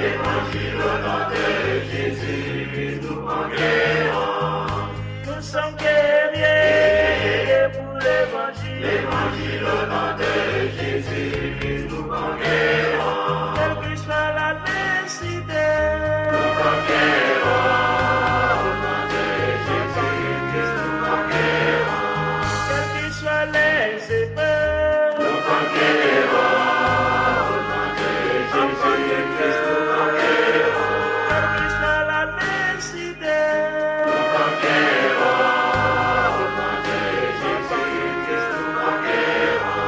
Évangile au nom de Jésus, nous conquérons. Nous sommes guerriers pour l'évangile. Évangile au nom de Jésus, nous conquérons. Quelle que soit la nécessité, Nous conquérons. Au nom de Jésus, nous conquérons. quelles que soient les épreuves, Nous conquérons. Au nom de Jésus, nous conquérons. quelle que soit la nécessité, Nous conquérons. Au nom de Jésus, nous conquérons.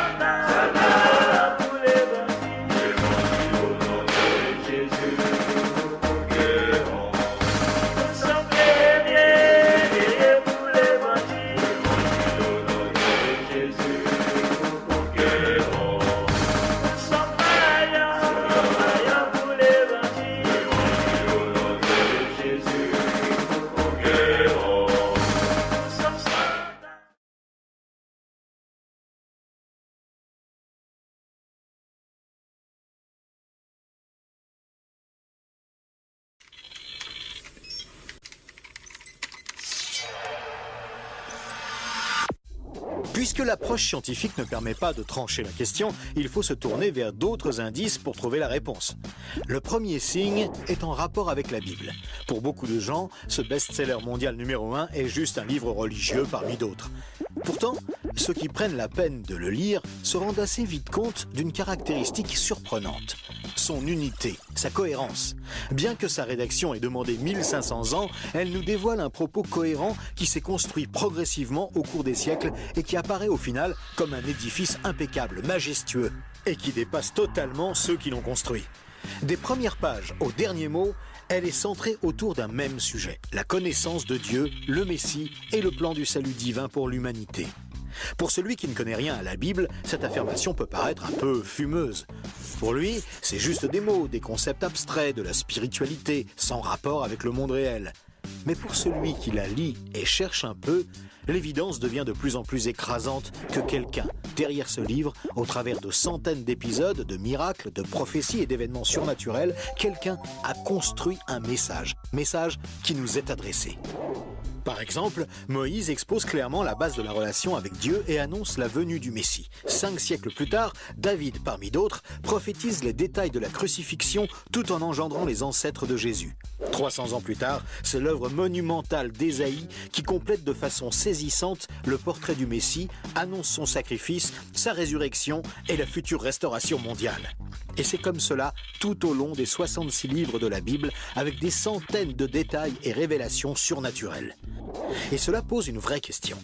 soldats pour l'évangile. Évangile au nom de Jésus, nous conquérons. Nous sommes guerriers pour l'évangile. Évangile au nom de Jésus, nous conquérons. Nous sommes vaillants pour l'évangile. Évangile au nom de Jésus, nous conquérons. Nous sommes soldats. Puisque l'approche scientifique ne permet pas de trancher la question, il faut se tourner vers d'autres indices pour trouver la réponse. Le premier signe est en rapport avec la Bible. Pour beaucoup de gens, ce best-seller mondial numéro 1 est juste un livre religieux parmi d'autres. Pourtant, ceux qui prennent la peine de le lire se rendent assez vite compte d'une caractéristique surprenante. Son unité, sa cohérence. Bien que sa rédaction ait demandé 1500 ans, elle nous dévoile un propos cohérent qui s'est construit progressivement au cours des siècles et qui apparaît au final comme un édifice impeccable, majestueux, et qui dépasse totalement ceux qui l'ont construit. Des premières pages aux derniers mots, elle est centrée autour d'un même sujet, la connaissance de Dieu, le Messie et le plan du salut divin pour l'humanité. Pour celui qui ne connaît rien à la Bible, cette affirmation peut paraître un peu fumeuse. Pour lui, c'est juste des mots, des concepts abstraits, de la spiritualité, sans rapport avec le monde réel. Mais pour celui qui la lit et cherche un peu, l'évidence devient de plus en plus écrasante que quelqu'un, derrière ce livre, au travers de centaines d'épisodes, de miracles, de prophéties et d'événements surnaturels, quelqu'un a construit un message qui nous est adressé. Par exemple, Moïse expose clairement la base de la relation avec Dieu et annonce la venue du Messie. 5 siècles plus tard, David, parmi d'autres, prophétise les détails de la crucifixion tout en engendrant les ancêtres de Jésus. 300 ans plus tard, c'est l'œuvre monumentale d'Ésaïe qui complète de façon saisissante le portrait du Messie, annonce son sacrifice, sa résurrection et la future restauration mondiale. Et c'est comme cela tout au long des 66 livres de la Bible, avec des centaines de détails et révélations surnaturelles. Et cela pose une vraie question.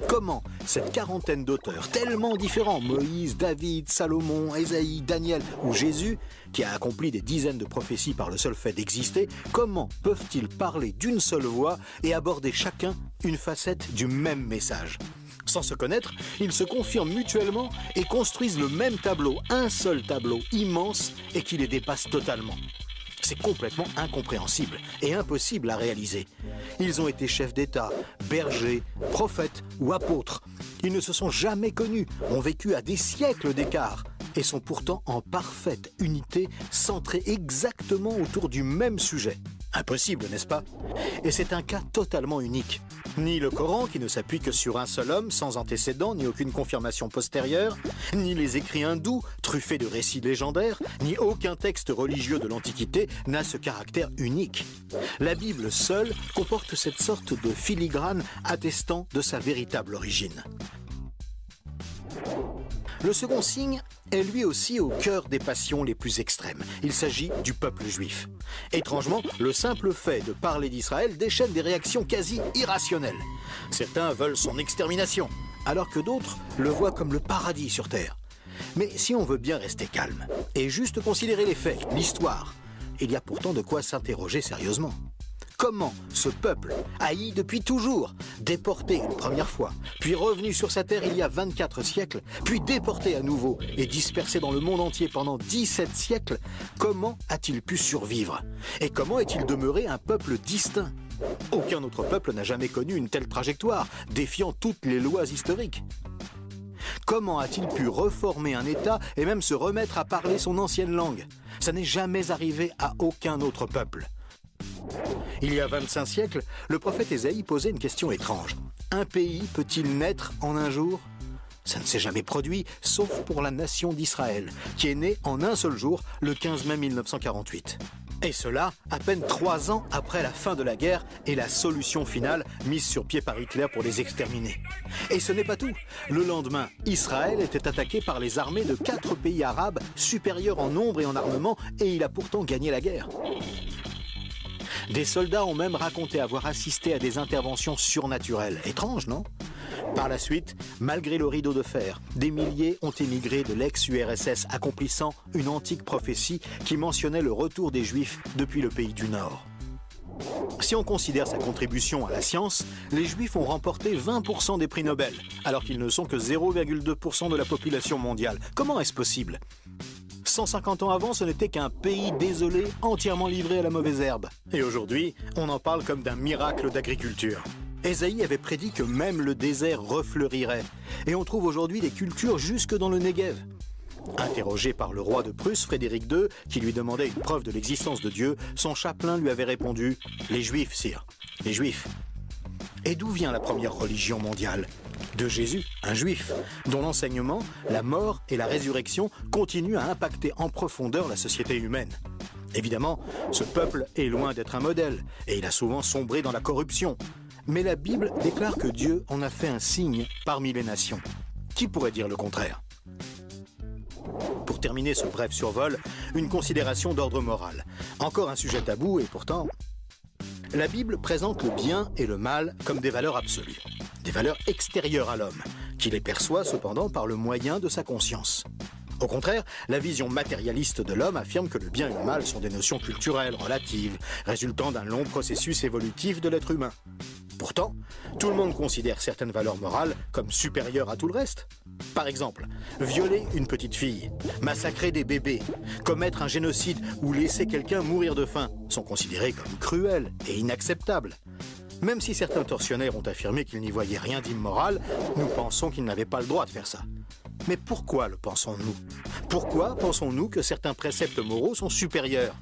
Comment cette quarantaine d'auteurs tellement différents, Moïse, David, Salomon, Ésaïe, Daniel ou Jésus, qui a accompli des dizaines de prophéties par le seul fait d'exister, comment peuvent-ils parler d'une seule voix et aborder chacun une facette du même message ? Sans se connaître, ils se confirment mutuellement et construisent le même tableau, un seul tableau immense et qui les dépasse totalement. C'est complètement incompréhensible et impossible à réaliser. Ils ont été chefs d'État, bergers, prophètes ou apôtres. Ils ne se sont jamais connus, ont vécu à des siècles d'écart et sont pourtant en parfaite unité, centrés exactement autour du même sujet. Impossible, n'est-ce pas? Et c'est un cas totalement unique. Ni le Coran, qui ne s'appuie que sur un seul homme, sans antécédent ni aucune confirmation postérieure, ni les écrits hindous, truffés de récits légendaires, ni aucun texte religieux de l'Antiquité n'a ce caractère unique. La Bible seule comporte cette sorte de filigrane attestant de sa véritable origine. Le second signe est lui aussi au cœur des passions les plus extrêmes. Il s'agit du peuple juif. Étrangement, le simple fait de parler d'Israël déchaîne des réactions quasi irrationnelles. Certains veulent son extermination, alors que d'autres le voient comme le paradis sur terre. Mais si on veut bien rester calme et juste considérer les faits, l'histoire, il y a pourtant de quoi s'interroger sérieusement. Comment ce peuple, haï depuis toujours, déporté une première fois, puis revenu sur sa terre il y a 24 siècles, puis déporté à nouveau et dispersé dans le monde entier pendant 17 siècles, comment a-t-il pu survivre? Et comment est-il demeuré un peuple distinct? Aucun autre peuple n'a jamais connu une telle trajectoire, défiant toutes les lois historiques. Comment a-t-il pu reformer un État et même se remettre à parler son ancienne langue? Ça n'est jamais arrivé à aucun autre peuple. Il y a 25 siècles, le prophète Ésaïe posait une question étrange. Un pays peut-il naître en un jour? Ça ne s'est jamais produit, sauf pour la nation d'Israël, qui est née en un seul jour, le 15 mai 1948. Et cela, à peine 3 ans après la fin de la guerre et la solution finale mise sur pied par Hitler pour les exterminer. Et ce n'est pas tout. Le lendemain, Israël était attaqué par les armées de 4 pays arabes, supérieurs en nombre et en armement, et il a pourtant gagné la guerre. Des soldats ont même raconté avoir assisté à des interventions surnaturelles. Étrange, non? Par la suite, malgré le rideau de fer, des milliers ont émigré de l'ex-URSS, accomplissant une antique prophétie qui mentionnait le retour des Juifs depuis le pays du Nord. Si on considère sa contribution à la science, les Juifs ont remporté 20% des prix Nobel, alors qu'ils ne sont que 0,2% de la population mondiale. Comment est-ce possible? 150 ans avant, ce n'était qu'un pays désolé, entièrement livré à la mauvaise herbe. Et aujourd'hui, on en parle comme d'un miracle d'agriculture. Ésaïe avait prédit que même le désert refleurirait. Et on trouve aujourd'hui des cultures jusque dans le Negev. Interrogé par le roi de Prusse, Frédéric II, qui lui demandait une preuve de l'existence de Dieu, son chapelain lui avait répondu « Les Juifs, sire, les Juifs ». Et d'où vient la première religion mondiale? De Jésus, un juif, dont l'enseignement, la mort et la résurrection continuent à impacter en profondeur la société humaine. Évidemment, ce peuple est loin d'être un modèle, et il a souvent sombré dans la corruption. Mais la Bible déclare que Dieu en a fait un signe parmi les nations. Qui pourrait dire le contraire? Pour terminer ce bref survol, une considération d'ordre moral. Encore un sujet tabou et pourtant... La Bible présente le bien et le mal comme des valeurs absolues, des valeurs extérieures à l'homme, qui les perçoit cependant par le moyen de sa conscience. Au contraire, la vision matérialiste de l'homme affirme que le bien et le mal sont des notions culturelles, relatives, résultant d'un long processus évolutif de l'être humain. Pourtant, tout le monde considère certaines valeurs morales comme supérieures à tout le reste. Par exemple, violer une petite fille, massacrer des bébés, commettre un génocide ou laisser quelqu'un mourir de faim sont considérés comme cruels et inacceptables. Même si certains tortionnaires ont affirmé qu'ils n'y voyaient rien d'immoral, nous pensons qu'ils n'avaient pas le droit de faire ça. Mais pourquoi le pensons-nous? Pourquoi pensons-nous que certains préceptes moraux sont supérieurs?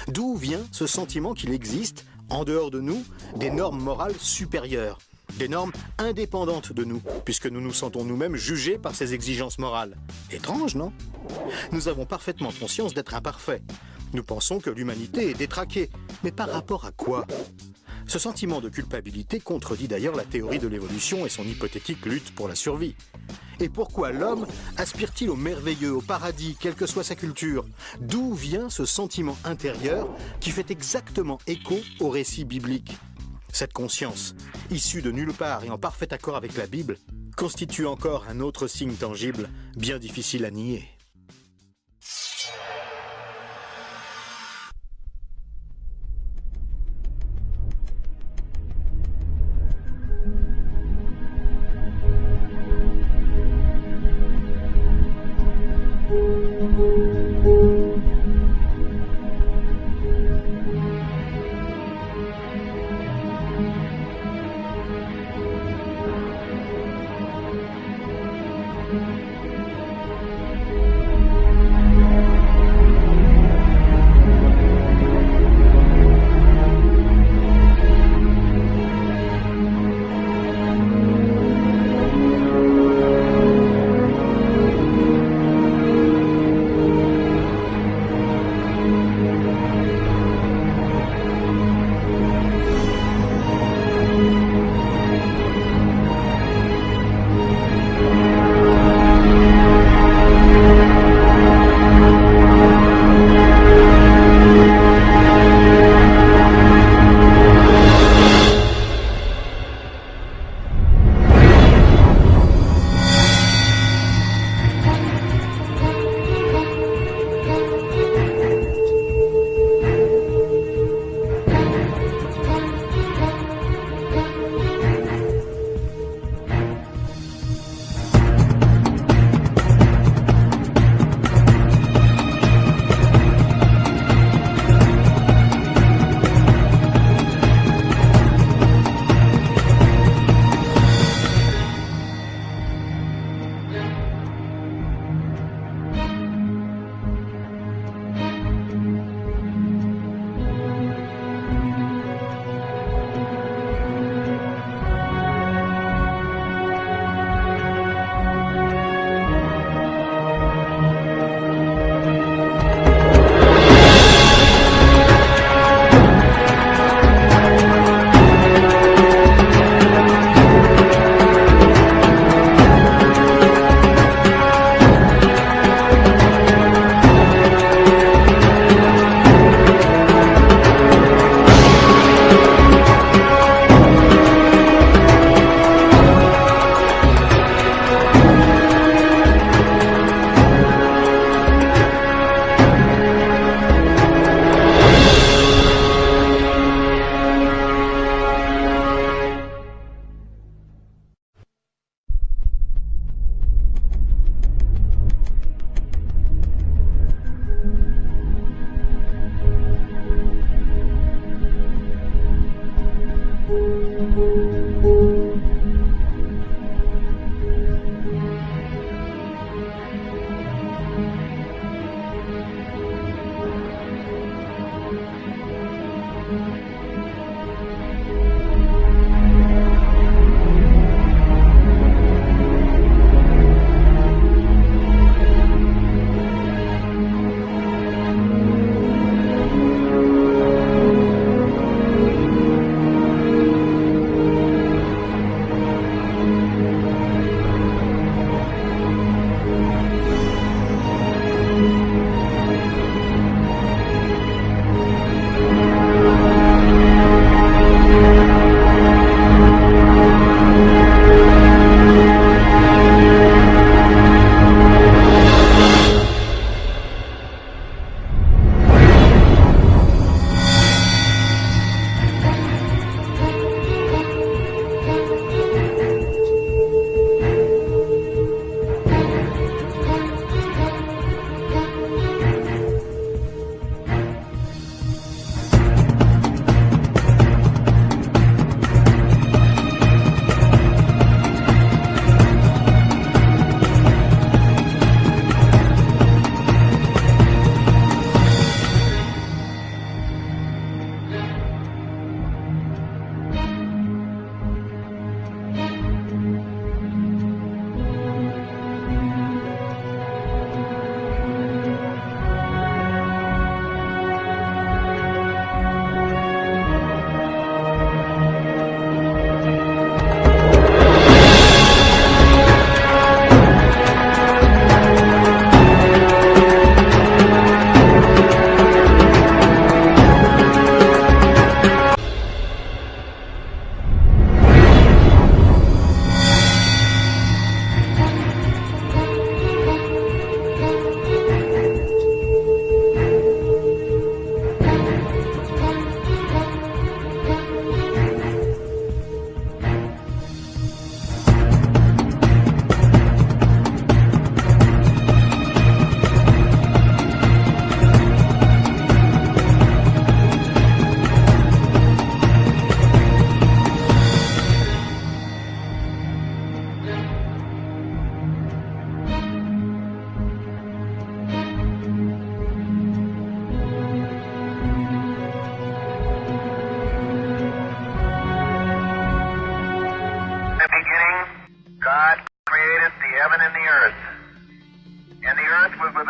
D'où vient ce sentiment qu'il existe, en dehors de nous, des normes morales supérieures, des normes indépendantes de nous, puisque nous nous sentons nous-mêmes jugés par ces exigences morales? Étrange, non? Nous avons parfaitement conscience d'être imparfaits. Nous pensons que l'humanité est détraquée, mais par rapport à quoi? Ce sentiment de culpabilité contredit d'ailleurs la théorie de l'évolution et son hypothétique lutte pour la survie. Et pourquoi l'homme aspire-t-il au merveilleux, au paradis, quelle que soit sa culture? D'où vient ce sentiment intérieur qui fait exactement écho au récit biblique? Cette conscience, issue de nulle part et en parfait accord avec la Bible, constitue encore un autre signe tangible, bien difficile à nier.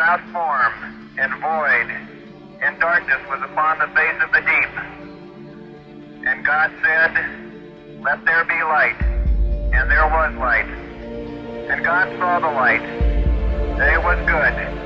without form, and void, and darkness was upon the face of the deep. And God said, "Let there be light." And there was light. And God saw the light, that it was good.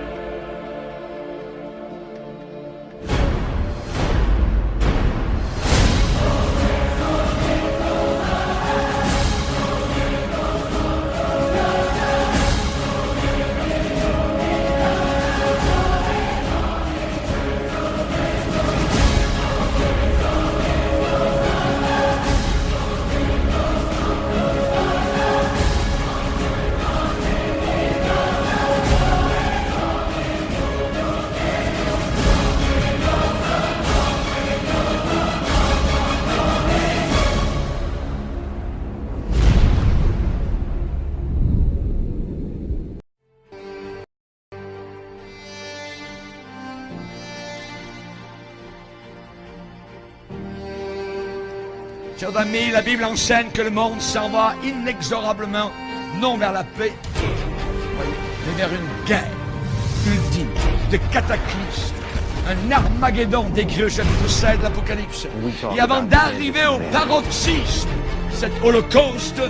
Chers amis, la Bible enseigne que le monde s'en va inexorablement, non vers la paix, mais vers une guerre ultime, de cataclysme, un Armageddon décrit au chapitre 7 de l'Apocalypse. Et avant d'arriver au paroxysme, cet holocauste,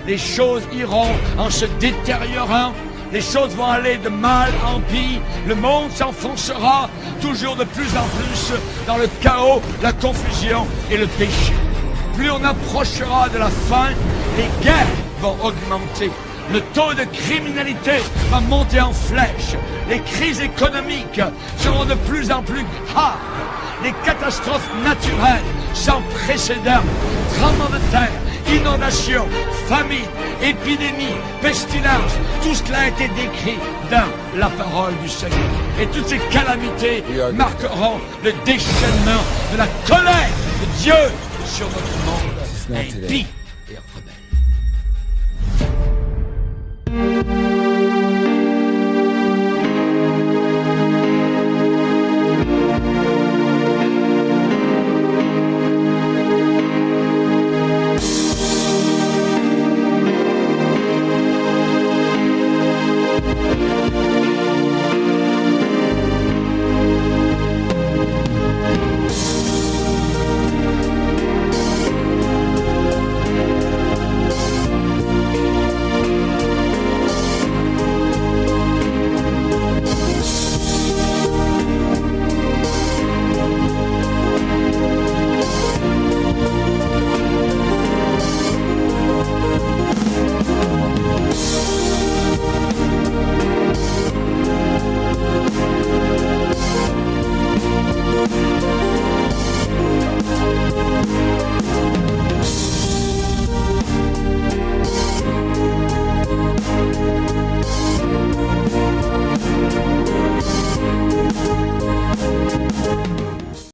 les choses iront en se détériorant, les choses vont aller de mal en pire, le monde s'enfoncera toujours de plus en plus dans le chaos, la confusion et le péché. Plus on approchera de la fin, les guerres vont augmenter. Le taux de criminalité va monter en flèche. Les crises économiques seront de plus en plus graves. Les catastrophes naturelles sans précédent, tremblements de terre, inondations, famine, épidémies, pestilences, tout cela a été décrit dans la parole du Seigneur. Et toutes ces calamités marqueront le déchaînement de la colère de Dieu sur notre monde impie.